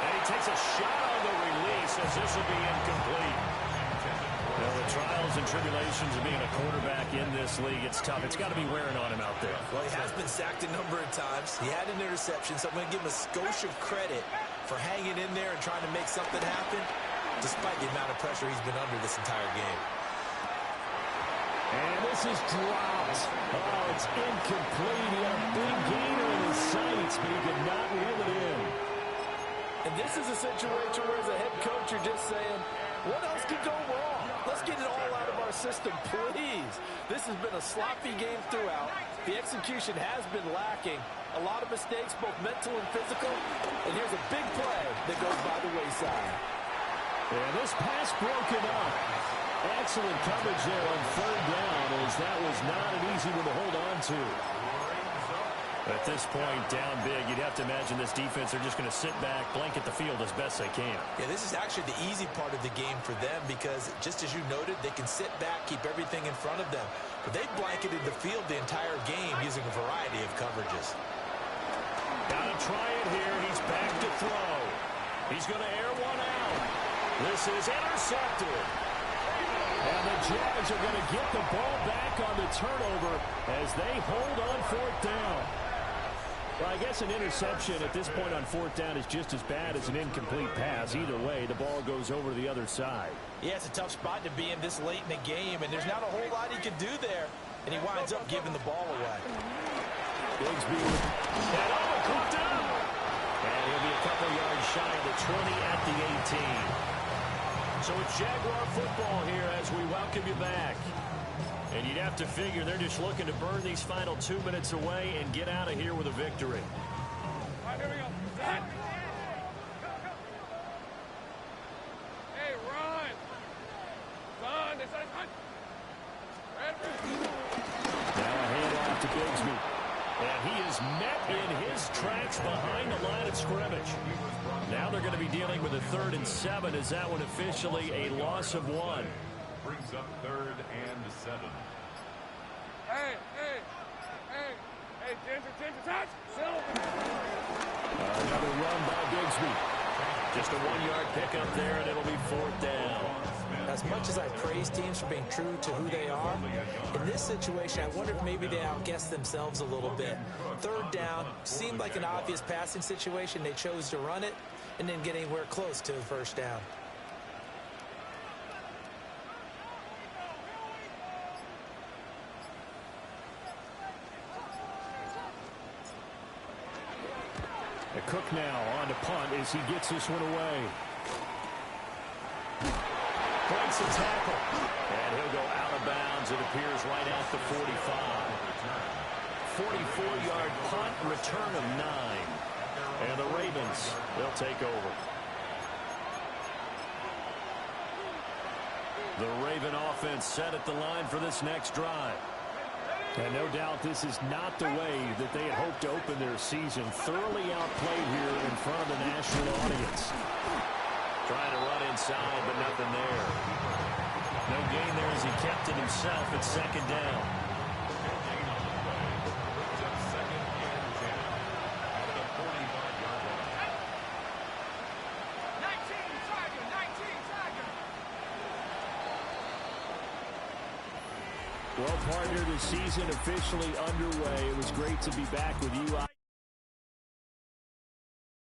And he takes a shot on the release as this will be incomplete. Well, the trials and tribulations of being a quarterback in this league, it's tough. It's got to be wearing on him out there. Well, he has been sacked a number of times. He had an interception, so I'm going to give him a skosh of credit for hanging in there and trying to make something happen, despite the amount of pressure he's been under this entire game. And this is dropped. Oh, it's incomplete. He had a big gainer in his sights, but he could not reel it in. And this is a situation where, as a head coach, you're just saying, what else could go wrong? Let's get it all out of our system, please. This has been a sloppy game throughout. The execution has been lacking. A lot of mistakes, both mental and physical. And here's a big play that goes by the wayside. And this pass broken up. Excellent coverage there on third down, as that was not an easy one to hold on to. At this point, down big, you'd have to imagine this defense are just going to sit back, blanket the field as best they can. Yeah, this is actually the easy part of the game for them because, just as you noted, they can sit back, keep everything in front of them. But they blanketed the field the entire game using a variety of coverages. Gotta try it here. He's back to throw. He's going to air one out. This is intercepted. And the Jags are going to get the ball back on the turnover as they hold on fourth down. Well, I guess an interception at this point on fourth down is just as bad as an incomplete pass. Either way, the ball goes over to the other side. Yeah, it's a tough spot to be in this late in the game, and there's not a whole lot he can do there. And he winds up giving the ball away. Bigsby and overcooked him. And he'll be a couple yards shy of the 20 at the 18. So it's Jaguar football here as we welcome you back. And you'd have to figure they're just looking to burn these final 2 minutes away and get out of here with a victory. All right, here we go. Set. Hey, run. Run. They said run. Now a handoff to Bigsby. And he is met in his tracks behind the line of scrimmage. Now they're going to be dealing with a 3rd and 7 as that one officially a loss of 1. Brings up 3rd and 7. Hey, Ginger, touch. Silver. Another run by Bigsby. Just a 1-yard pickup there, and it'll be 4th down. As much as I praise teams for being true to who they are, in this situation, I wonder if maybe they outguessed themselves a little bit. Third down seemed like an obvious passing situation. They chose to run it and didn't get anywhere close to the first down. Cook now on to punt as he gets this one away. Breaks a tackle. And he'll go out of bounds, it appears, right at the 45. 44-yard punt, return of 9. And the Ravens, they'll take over. The Raven offense set at the line for this next drive. And no doubt this is not the way that they had hoped to open their season. Thoroughly outplayed here in front of the national audience. Trying to run inside, but nothing there. No gain there as he kept it himself at second down. Well, partner, the season officially underway. It was great to be back with you.